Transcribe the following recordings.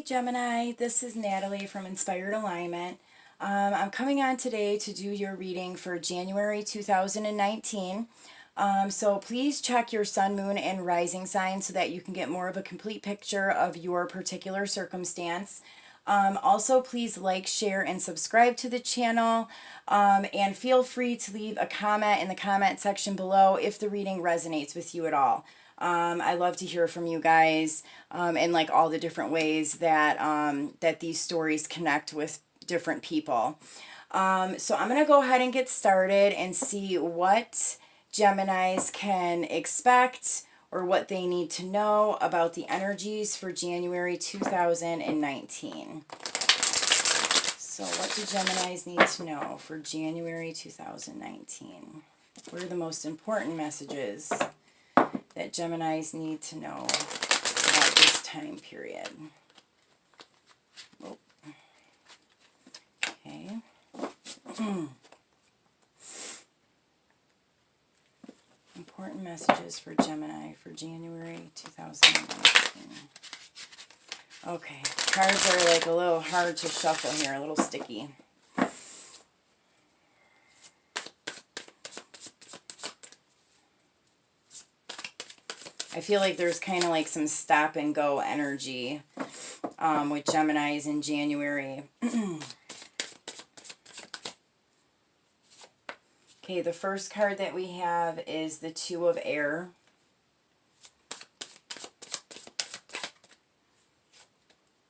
Gemini, this is Natalie from Inspired Alignment. I'm coming on today to do your reading for January 2019. So please check your sun, moon, and rising sign so that you can get more of a complete picture of your particular circumstance. Also, please like, share, and subscribe to the channel. And feel free to leave a comment in the comment section below if the reading resonates with you at all. I love to hear from you guys and like all the different ways that that these stories connect with different people. So I'm going to go ahead and get started and see what Geminis can expect or what they need to know about the energies for January 2019. So what do Geminis need to know for January 2019? What are the most important messages that Geminis need to know about this time period? Oh. Okay. Important messages for Gemini for January 2019. Okay, cards are like a little hard to shuffle here, a little sticky. I feel like there's kind of like some stop and go energy with Geminis in January. Okay, the first card that we have is the Two of Air.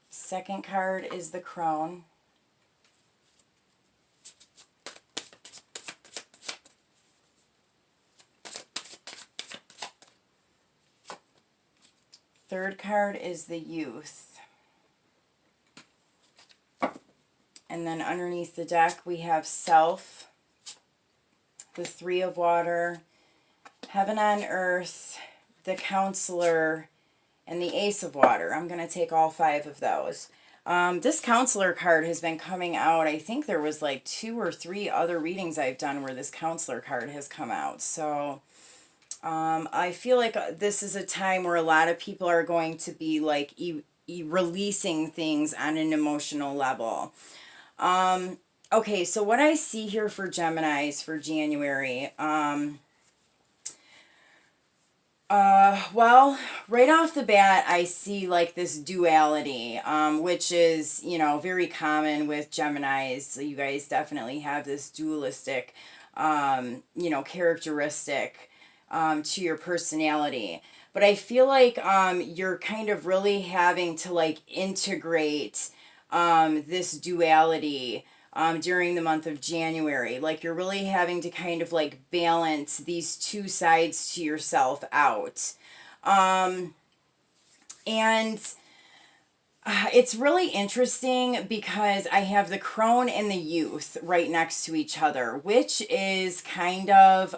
Second card is the Crone. Third card is the Youth. And then underneath the deck we have Self, the Three of Water, Heaven on Earth, the Counselor, and the Ace of Water. I'm going to take all 5 of those. This Counselor card has been coming out. I think there was like 2 or 3 other readings I've done where this Counselor card has come out. So I feel like this is a time where a lot of people are going to be like releasing things on an emotional level. Okay, so what I see here for Geminis for January, well, right off the bat, I see like this duality, which is, you know, very common with Geminis. So you guys definitely have this dualistic, you know, characteristic to your personality. But I feel like you're kind of really having to like integrate this duality during the month of January. Like you're really having to kind of like balance these two sides to yourself out. And it's really interesting because I have the Crone and the Youth right next to each other, which is kind of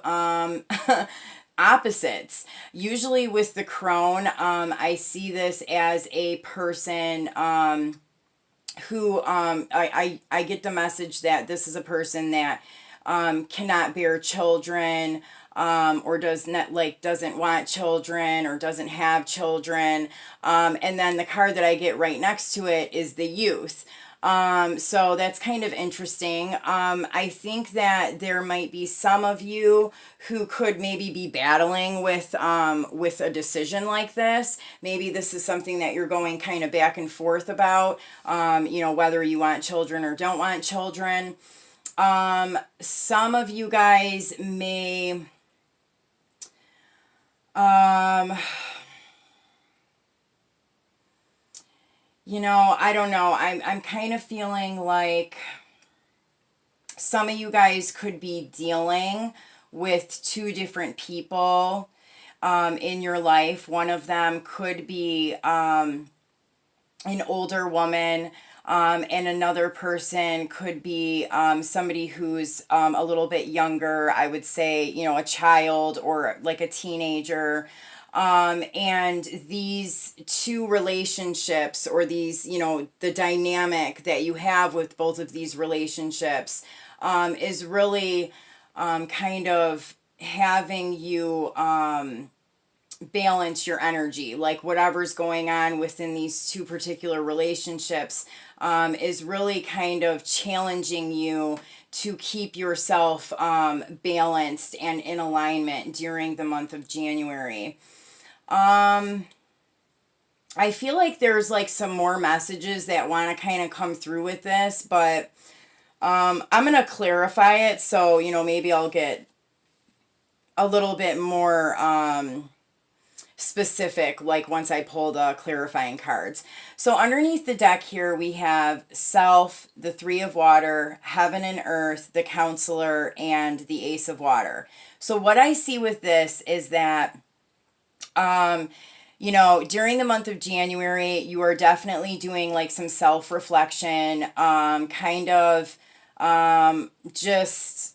opposites. Usually with the Crone, I see this as a person who I get the message that this is a person that cannot bear children, or doesn't want children or doesn't have children. And then the card that I get right next to it is the Youth. So that's kind of interesting. I think that there might be some of you who could maybe be battling with a decision like this. Maybe this is something that you're going kind of back and forth about, you know, whether you want children or don't want children. Some of you guys may, you know, I don't know. I'm kind of feeling like some of you guys could be dealing with 2 different people in your life. One of them could be an older woman, and another person could be somebody who's a little bit younger. I would say, you know, a child or like a teenager. And these 2 relationships, or these, you know, the dynamic that you have with both of these relationships is really kind of having you balance your energy. Like whatever's going on within these two particular relationships is really kind of challenging you to keep yourself balanced and in alignment during the month of January. I feel like there's like some more messages that want to kind of come through with this, but I'm going to clarify it. So, maybe I'll get a little bit more specific, like once I pull the clarifying cards. So underneath the deck here, we have Self, the Three of Water, Heaven and Earth, the Counselor, and the Ace of Water. So what I see with this is that during the month of January, you are definitely doing like some self-reflection, kind of just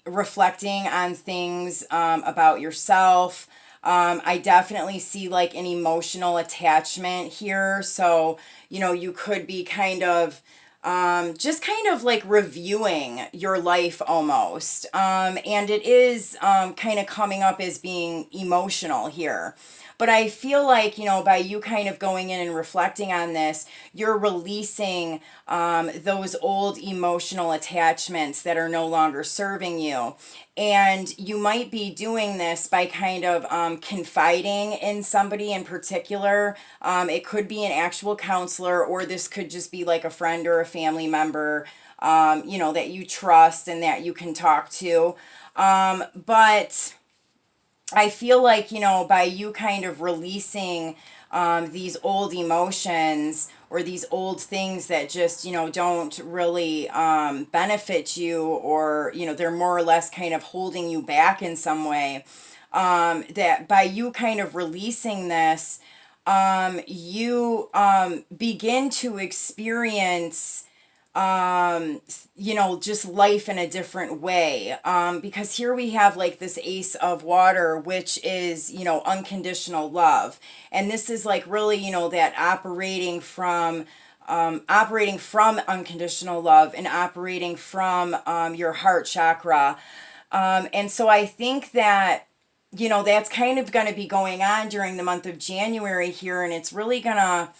reflecting on things about yourself. I definitely see like an emotional attachment here. So, you could be kind of just kind of like reviewing your life almost. And it is kind of coming up as being emotional here. But I feel like, by you kind of going in and reflecting on this, you're releasing those old emotional attachments that are no longer serving you. And you might be doing this by kind of confiding in somebody in particular. It could be an actual counselor, or this could just be like a friend or a family member, that you trust and that you can talk to. But I feel like, by you kind of releasing these old emotions or these old things that just, don't really benefit you, or, they're more or less kind of holding you back in some way, that by you kind of releasing this, you begin to experience just life in a different way. Because here we have like this Ace of Water, which is, unconditional love. And this is like really, that operating from unconditional love and operating from your heart chakra. And so I think that, that's kind of going to be going on during the month of January here. And it's really going to,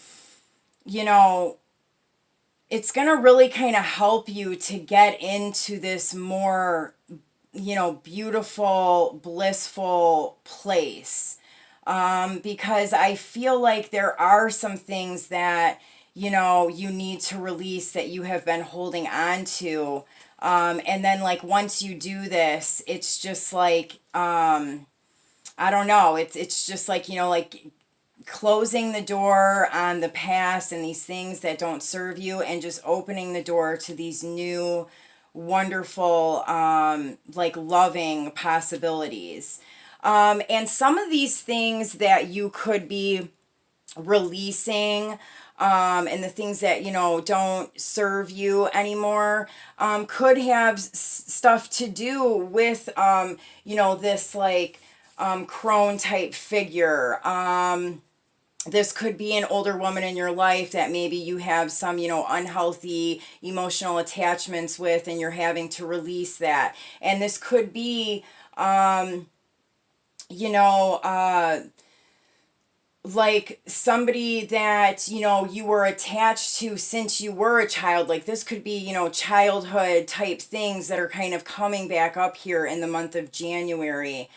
it's going to really kind of help you to get into this more, beautiful, blissful place. Because I feel like there are some things that, you need to release that you have been holding on to. And then like once you do this, it's just like, I don't know, it's just like, like closing the door on the past and these things that don't serve you, and just opening the door to these new wonderful like loving possibilities. And some of these things that you could be releasing, and the things that don't serve you anymore, could have stuff to do with this like crone type figure. This could be an older woman in your life that maybe you have some, unhealthy emotional attachments with, and you're having to release that. And this could be, like somebody that, you were attached to since you were a child. Like this could be, childhood type things that are kind of coming back up here in the month of January,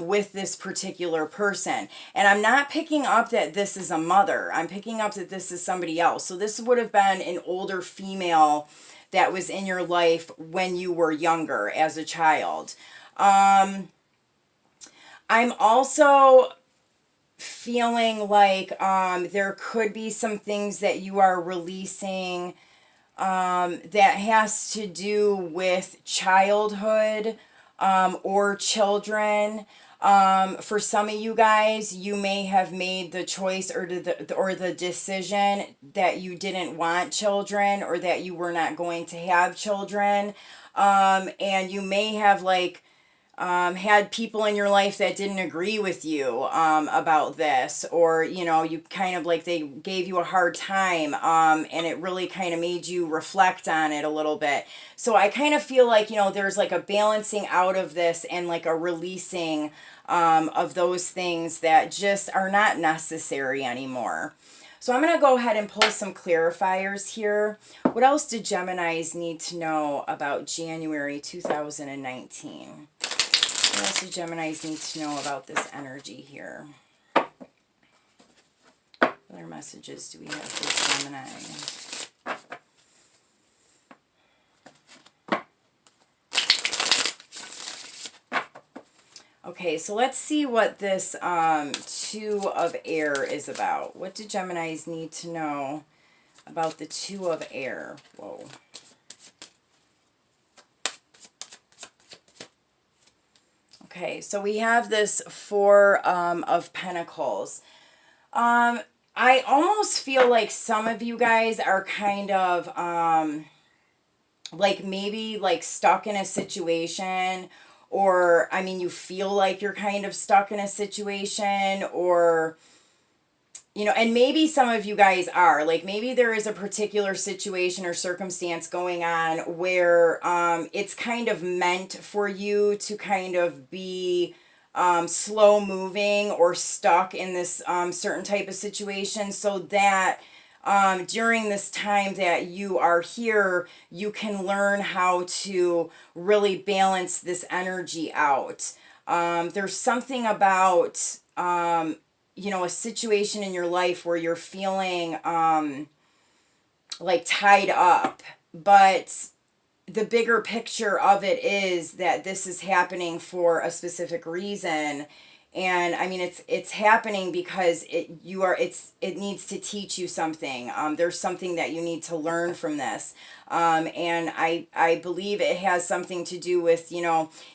with this particular person. And I'm not picking up that this is a mother. I'm picking up that this is somebody else. So this would have been an older female that was in your life when you were younger as a child. I'm also feeling like there could be some things that you are releasing that has to do with childhood or children. For some of you guys, you may have made the choice or the decision that you didn't want children, or that you were not going to have children. And you may have like had people in your life that didn't agree with you about this, or you kind of like they gave you a hard time, and it really kind of made you reflect on it a little bit. So I kind of feel like there's like a balancing out of this and like a releasing of those things that just are not necessary anymore. So I'm going to go ahead and pull some clarifiers here. What else do Geminis need to know about January 2019? What else do Geminis need to know about this energy here? What other messages do we have for Gemini? Okay, so let's see what this Two of Air is about. What do Geminis need to know about the Two of Air? Whoa. Okay, so we have this Four of Pentacles. I almost feel like some of you guys are kind of like maybe like stuck in a situation, or I mean you feel like you're kind of stuck in a situation, or and maybe some of you guys are like, maybe there is a particular situation or circumstance going on where it's kind of meant for you to kind of be slow moving or stuck in this certain type of situation, so that during this time that you are here, you can learn how to really balance this energy out. There's something about a situation in your life where you're feeling like tied up, but the bigger picture of it is that this is happening for a specific reason. And I mean, it's happening because it needs to teach you something. There's something that you need to learn from this. And I believe it has something to do with,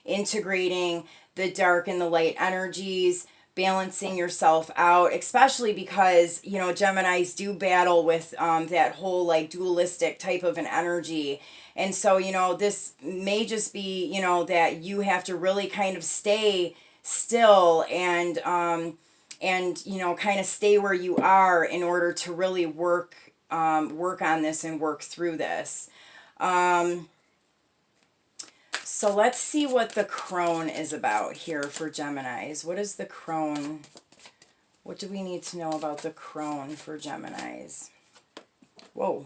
integrating the dark and the light energies, balancing yourself out, especially because, Geminis do battle with that whole like dualistic type of an energy. And so, this may just be, that you have to really kind of stay still and kind of stay where you are in order to really work on this and work through this. So let's see what the Crone is about here for Geminis. What is the Crone? What do we need to know about the Crone for Geminis? Whoa.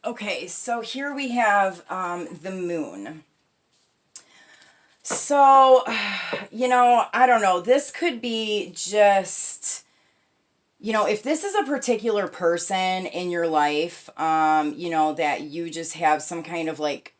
Okay, so here we have the Moon. So, I don't know. This could be just, if this is a particular person in your life, that you just have some kind of like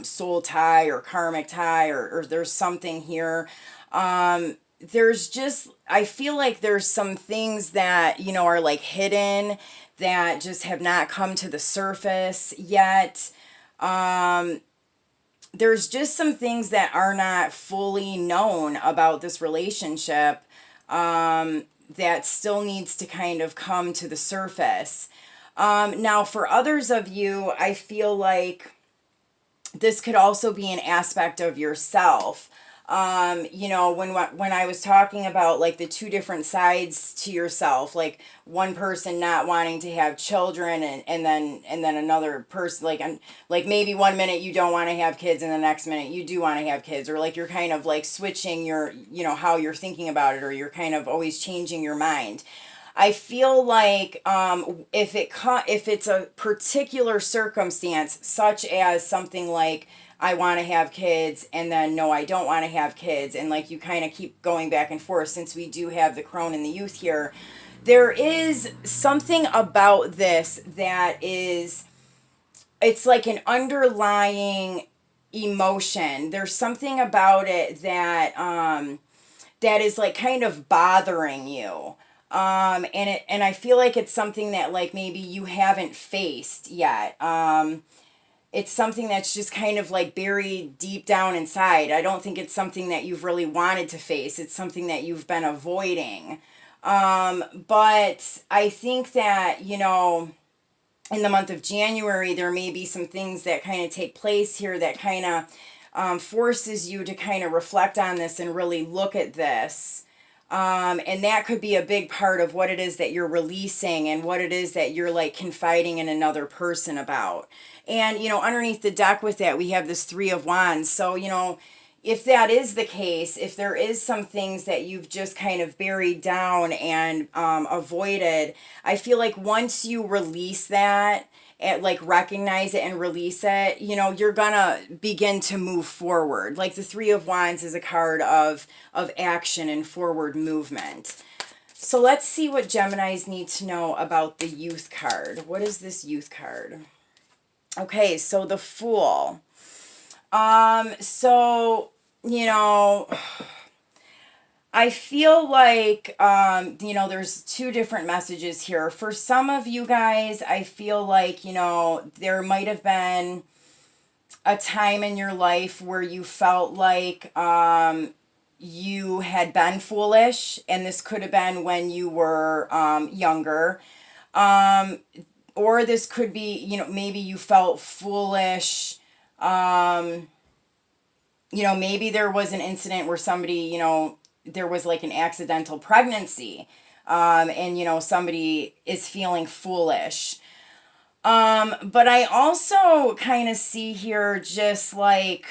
soul tie or karmic tie, or there's something here. There's just, I feel like there's some things that, are like hidden that just have not come to the surface yet. There's just some things that are not fully known about this relationship that still needs to kind of come to the surface. Now, for others of you, I feel like this could also be an aspect of yourself. When I was talking about like the two different sides to yourself, like one person not wanting to have children, and then another person like maybe one minute you don't want to have kids and the next minute you do want to have kids, or like you're kind of like switching your how you're thinking about it, or you're kind of always changing your mind. I feel like if it's a particular circumstance, such as something like I want to have kids and then no, I don't want to have kids, and like you kind of keep going back and forth, since we do have the Crone and the Youth here, there is something about this that is, it's like an underlying emotion. There's something about it that that is like kind of bothering you. And I feel like it's something that like maybe you haven't faced yet. It's something that's just kind of like buried deep down inside. I don't think it's something that you've really wanted to face. It's something that you've been avoiding. But I think that, in the month of January, there may be some things that kind of take place here that kind of forces you to kind of reflect on this and really look at this. And that could be a big part of what it is that you're releasing and what it is that you're like confiding in another person about. And, you know, underneath the deck with that, we have this Three of Wands. So, you know, if that is the case, if there is some things that you've just kind of buried down and avoided, I feel like once you release that, and like recognize it and release it, you know, you're gonna begin to move forward. Like the Three of Wands is a card of action and forward movement. So let's see what Geminis need to know about the Youth card. What is this Youth card? Okay, so the Fool. So, you know, I feel like, you know, there's two different messages here. For some of you guys, I feel like, you know, there might have been a time in your life where you felt like you had been foolish, and this could have been when you were younger. Or this could be, you know, maybe you felt foolish. You know, maybe there was an incident where somebody, you know, there was like an accidental pregnancy, and, you know, somebody is feeling foolish. But I also kind of see here just like,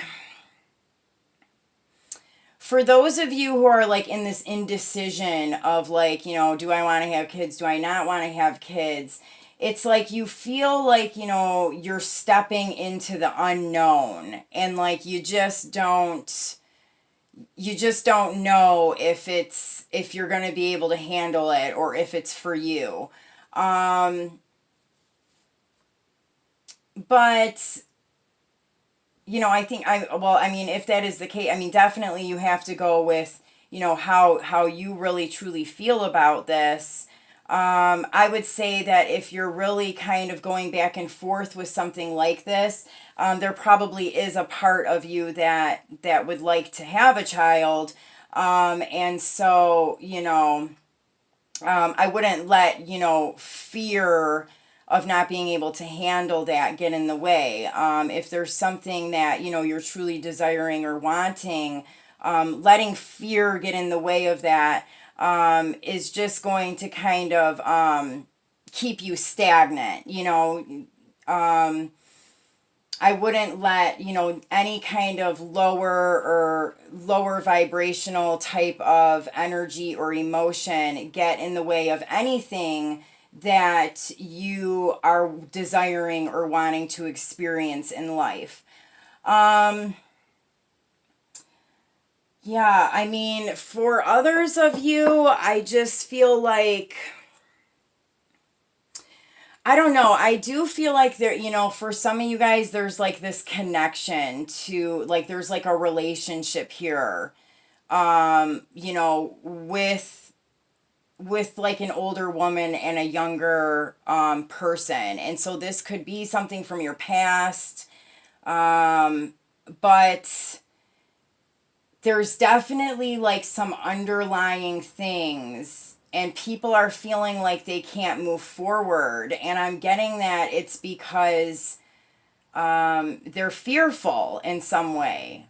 for those of you who are like in this indecision of like, you know, do I want to have kids? Do I not want to have kids? It's like you feel like, you know, you're stepping into the unknown, and like you just don't know if you're going to be able to handle it or if it's for you. But you know, I think I mean, if that is the case, I mean, definitely you have to go with, you know, how you really truly feel about this. I would say that if you're really kind of going back and forth with something like this, there probably is a part of you that would like to have a child. And so, you know, I wouldn't let, you know, fear of not being able to handle that get in the way. If there's something that, you know, you're truly desiring or wanting, letting fear get in the way of that is just going to kind of keep you stagnant. You know, I wouldn't let, you know, any kind of lower vibrational type of energy or emotion get in the way of anything that you are desiring or wanting to experience in life. Yeah, I mean, for others of you, I just feel like, I don't know. I do feel like there, you know, for some of you guys, there's like this connection to, like, there's like a relationship here, you know, with like an older woman and a younger person. And so this could be something from your past. But there's definitely like some underlying things, and people are feeling like they can't move forward. And I'm getting that it's because they're fearful in some way.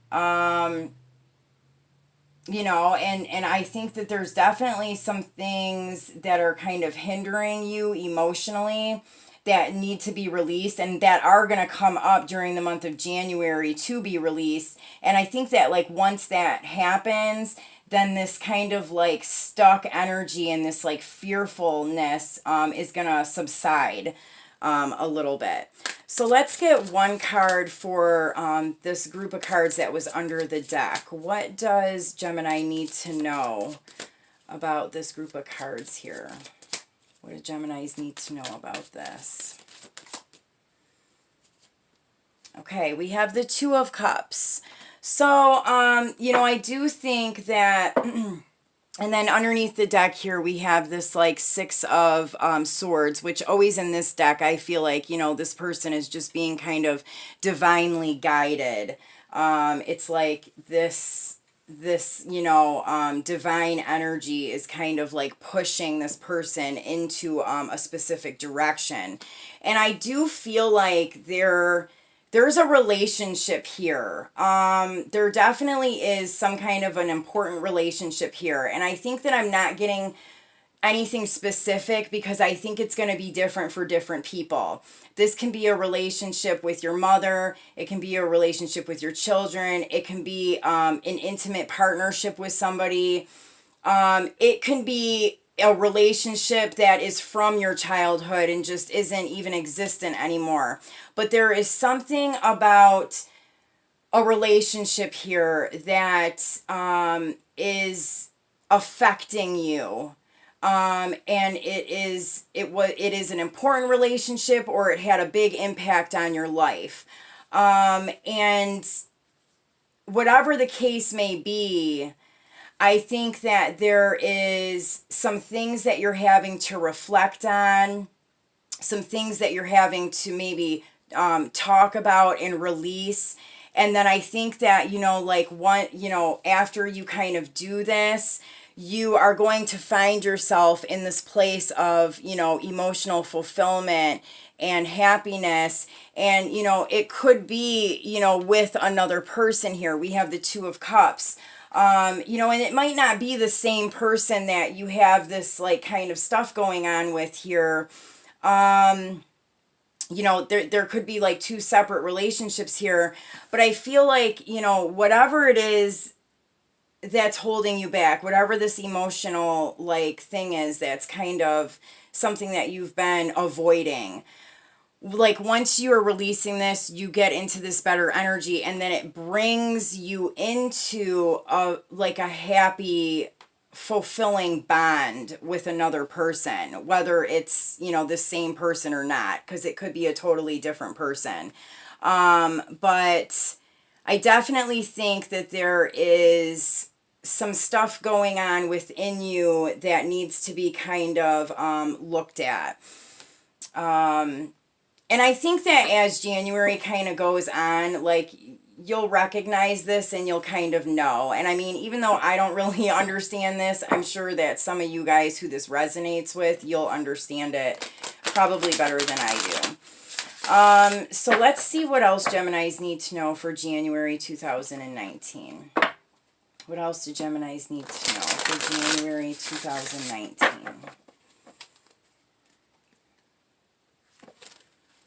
You know, and I think that there's definitely some things that are kind of hindering you emotionally that need to be released, and that are going to come up during the month of January to be released. And I think that like once that happens, then this kind of like stuck energy and this like fearfulness is going to subside a little bit. So let's get one card for this group of cards that was under the deck. What does Gemini need to know about this group of cards here? What do Geminis need to know about this? Okay, we have the Two of Cups. So, you know, I do think that... And then underneath the deck here, we have this like Six of Swords, which always in this deck, I feel like, you know, this person is just being kind of divinely guided. It's like this, you know, divine energy is kind of like pushing this person into a specific direction. And I do feel like there's there's a relationship here. There definitely is some kind of an important relationship here. And I think that I'm not getting anything specific because I think it's going to be different for different people. This can be a relationship with your mother. It can be a relationship with your children. It can be an intimate partnership with somebody. It can be a relationship that is from your childhood and just isn't even existent anymore. But there is something about a relationship here that is affecting you. And it is an important relationship, or it had a big impact on your life. And whatever the case may be, I think that there is some things that you're having to reflect on, some things that you're having to maybe talk about and release. And then I think that, after you kind of do this, you are going to find yourself in this place of, emotional fulfillment and happiness. And, it could be, with another person here. We have the Two of Cups. And it might not be the same person that you have this kind of stuff going on with here. There could be two separate relationships here, but I feel like, whatever it is that's holding you back, whatever this emotional thing is, that's kind of something that you've been avoiding. Once you are releasing this, you get into this better energy, and then it brings you into a happy, fulfilling bond with another person, whether it's, the same person or not, because it could be a totally different person. But I definitely think that there is some stuff going on within you that needs to be kind of looked at. And I think that as January kind of goes on, you'll recognize this and you'll kind of know. And I mean, even though I don't really understand this, I'm sure that some of you guys who this resonates with, you'll understand it probably better than I do. So let's see what else Geminis need to know for January 2019. What else do Geminis need to know for January 2019?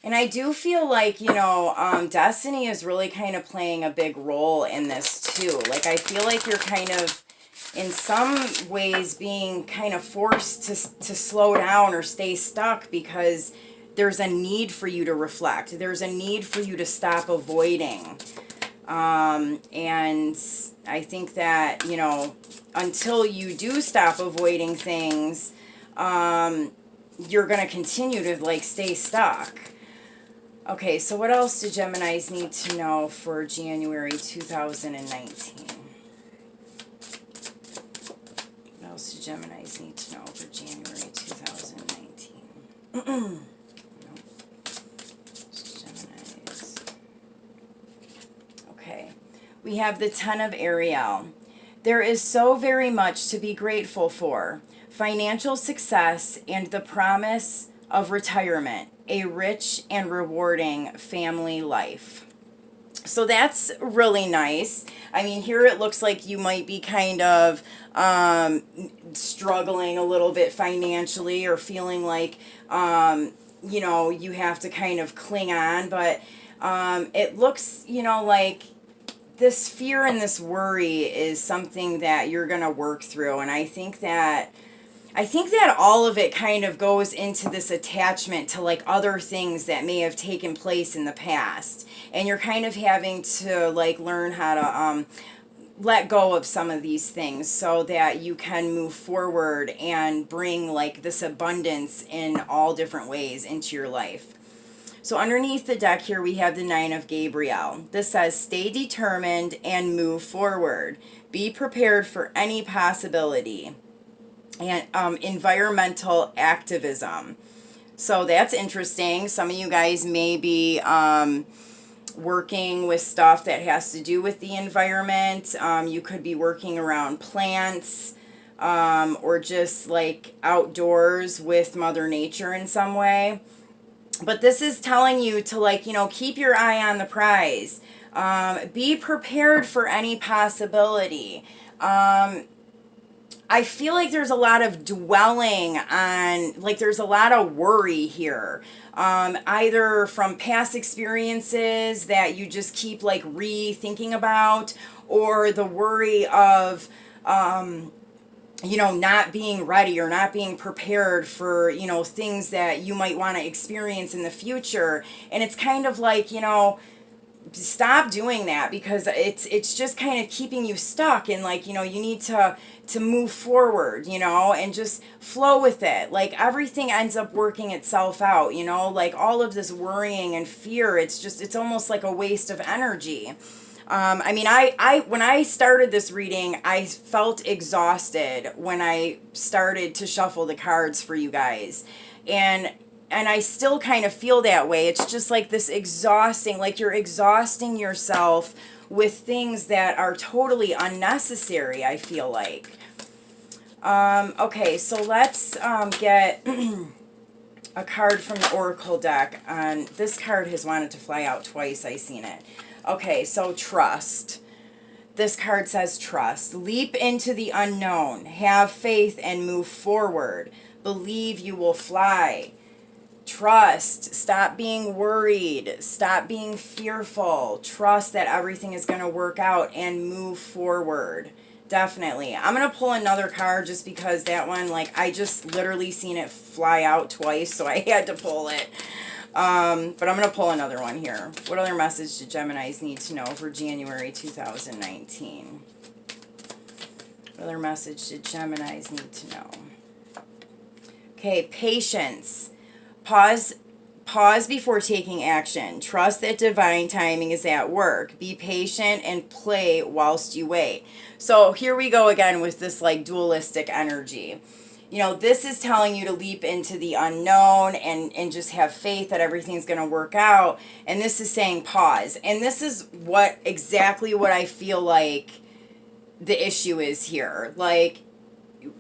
And I do feel like, destiny is really kind of playing a big role in this too. I feel like you're kind of, in some ways, being kind of forced to slow down or stay stuck because there's a need for you to reflect. There's a need for you to stop avoiding. And I think that, until you do stop avoiding things, you're going to continue to stay stuck. Okay, so what else do Geminis need to know for January 2019? What else do Geminis need to know for January 2019? Geminis. Okay, we have the Ten of Ariel. There is so very much to be grateful for. Financial success and the promise of retirement. A rich and rewarding family life. So that's really nice. I mean, here it looks like you might be kind of struggling a little bit financially, or feeling like, you have to kind of cling on. But it looks, like this fear and this worry is something that you're going to work through. And I think that all of it kind of goes into this attachment to other things that may have taken place in the past. And you're kind of having to learn how to let go of some of these things so that you can move forward and bring this abundance in all different ways into your life. So underneath the deck here we have the Nine of Gabriel. This says, stay determined and move forward. Be prepared for any possibility. And environmental activism. So that's interesting. Some of you guys may be working with stuff that has to do with the environment. You could be working around plants, or just outdoors with Mother Nature in some way. But this is telling you to, like, you know, keep your eye on the prize. Be prepared for any possibility. I feel like there's a lot of dwelling on, like, there's a lot of worry here. Either from past experiences that you just keep, like, rethinking about, or the worry of, you know, not being ready or not being prepared for, you know, things that you might want to experience in the future. And it's kind of like, you know, stop doing that, because it's just kind of keeping you stuck, and, like, you know, you need to move forward, you know, and just flow with it. Like, everything ends up working itself out, you know, like, all of this worrying and fear, it's almost like a waste of energy. I mean, I when I started this reading, I felt exhausted when I started to shuffle the cards for you guys. And I still kind of feel that way. It's just like this exhausting, like you're exhausting yourself with things that are totally unnecessary, I feel like. Okay, so let's get a card from the Oracle deck. This card has wanted to fly out twice. I seen it. Okay, so trust. This card says trust. Leap into the unknown. Have faith and move forward. Believe you will fly. Trust. Stop being worried. Stop being fearful. Trust that everything is going to work out and move forward. Definitely. I'm going to pull another card just because that one, like, I just literally seen it fly out twice, so I had to pull it. But I'm going to pull another one here. What other message do Geminis need to know for January 2019? What other message did Geminis need to know? Okay, patience. Pause before taking action. Trust that divine timing is at work. Be patient and play whilst you wait. So here we go again with this, like, dualistic energy. You know, this is telling you to leap into the unknown and just have faith that everything's going to work out. And this is saying pause. And this is exactly what I feel like the issue is here. Like,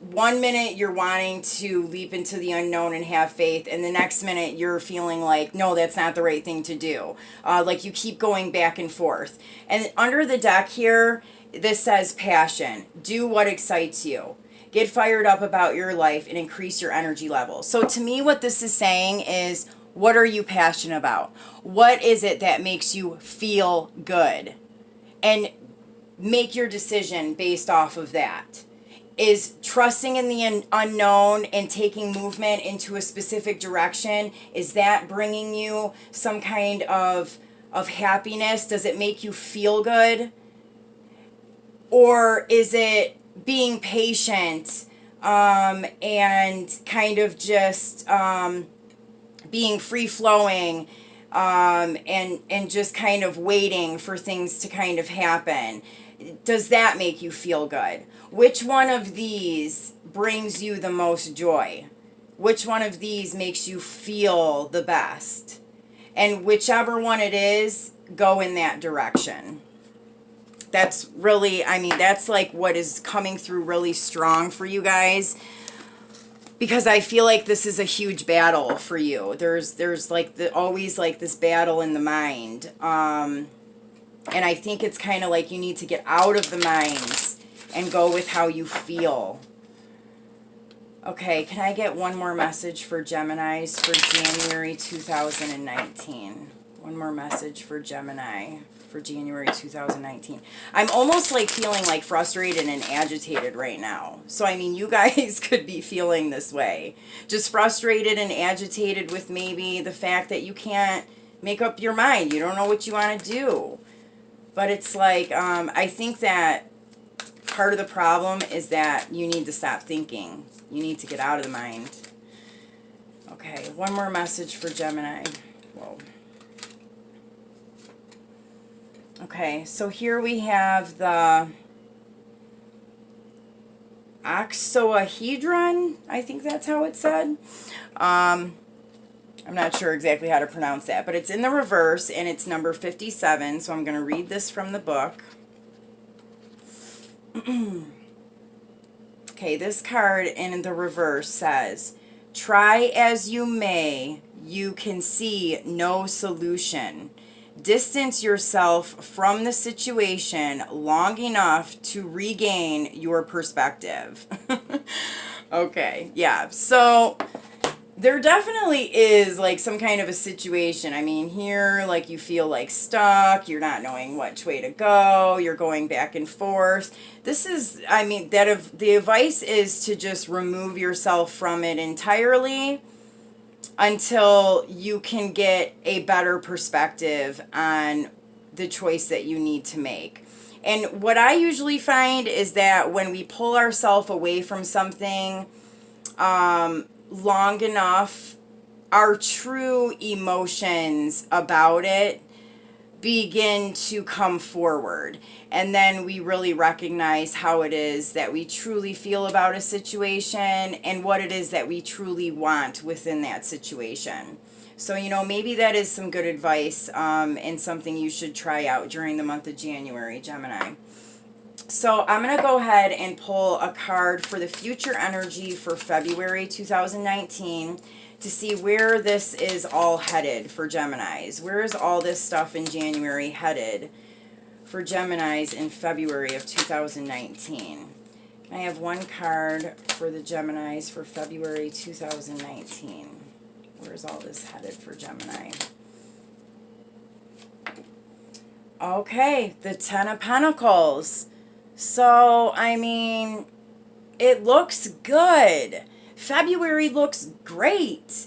one minute you're wanting to leap into the unknown and have faith, and the next minute you're feeling like, no, that's not the right thing to do. Like, you keep going back and forth. And under the deck here, this says passion. Do what excites you. Get fired up about your life and increase your energy level. So to me, what this is saying is, what are you passionate about? What is it that makes you feel good? And make your decision based off of that. Is trusting in the unknown and taking movement into a specific direction, is that bringing you some kind of happiness? Does it make you feel good? Or is it being patient and kind of just being free-flowing and just kind of waiting for things to kind of happen? Does that make you feel good? Which one of these brings you the most joy? Which one of these makes you feel the best? And whichever one it is, go in that direction. That's really, I mean, that's like what is coming through really strong for you guys. Because I feel like this is a huge battle for you. There's like always like this battle in the mind. And I think it's kind of like you need to get out of the mind and go with how you feel. Okay, can I get one more message for Geminis for January 2019? One more message for Gemini for January 2019. I'm almost like feeling like frustrated and agitated right now. So, I mean, you guys could be feeling this way. Just frustrated and agitated with maybe the fact that you can't make up your mind. You don't know what you want to do. But it's like, I think that part of the problem is that you need to stop thinking. You need to get out of the mind. Okay, one more message for Gemini. Whoa. Okay, so here we have the oxoahedron. I think that's how it's said. I'm not sure exactly how to pronounce that, but it's in the reverse, and it's number 57, so I'm going to read this from the book. Okay, this card in the reverse says, try as you may, you can see no solution. Distance yourself from the situation long enough to regain your perspective. Okay, yeah. So there definitely is like some kind of a situation. I mean, here, like, you feel like stuck, you're not knowing which way to go, you're going back and forth. This is, I mean, the advice is to just remove yourself from it entirely until you can get a better perspective on the choice that you need to make. And what I usually find is that when we pull ourselves away from something long enough, our true emotions about it begin to come forward. And then we really recognize how it is that we truly feel about a situation and what it is that we truly want within that situation. So, you know, maybe that is some good advice and something you should try out during the month of January, Gemini. So I'm going to go ahead and pull a card for the future energy for February 2019 to see where this is all headed for Geminis. Where is all this stuff in January headed for Geminis in February of 2019? I have one card for the Geminis for February 2019. Where's all this headed for Gemini? Okay, the Ten of Pentacles. So, I mean, it looks good. February looks great.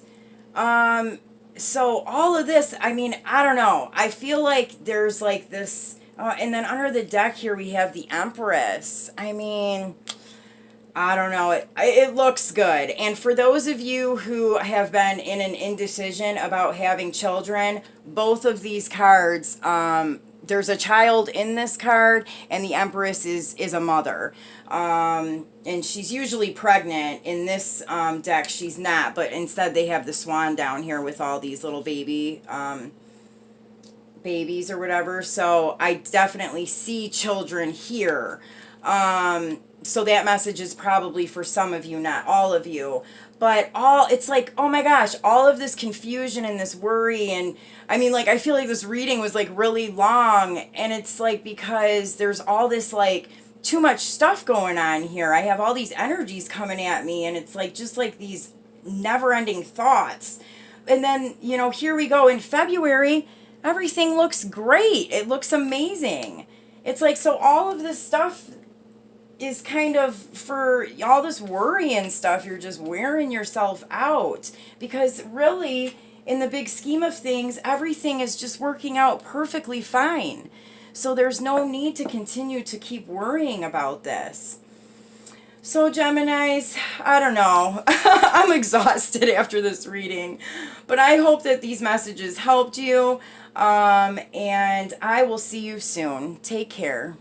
So all of this, I mean, I don't know. I feel like there's like this, and then under the deck here we have the Empress. I mean, I don't know. It looks good. And for those of you who have been in an indecision about having children, both of these cards, there's a child in this card, and the Empress is a mother. And she's usually pregnant. In this deck, she's not, but instead they have the swan down here with all these little babies or whatever. So I definitely see children here. So that message is probably for some of you, not all of you. But it's like, oh my gosh, all of this confusion and this worry. And I mean, like, I feel like this reading was like really long. And it's like, because there's all this like too much stuff going on here. I have all these energies coming at me. And it's like, just like these never ending thoughts. And then, you know, here we go in February, everything looks great. It looks amazing. It's like, so all of this stuff is kind of, for all this worry and stuff, you're just wearing yourself out, because really in the big scheme of things everything is just working out perfectly fine. So there's no need to continue to keep worrying about this. So Geminis, I don't know. I'm exhausted after this reading, but I hope that these messages helped you, and I will see you soon. Take care.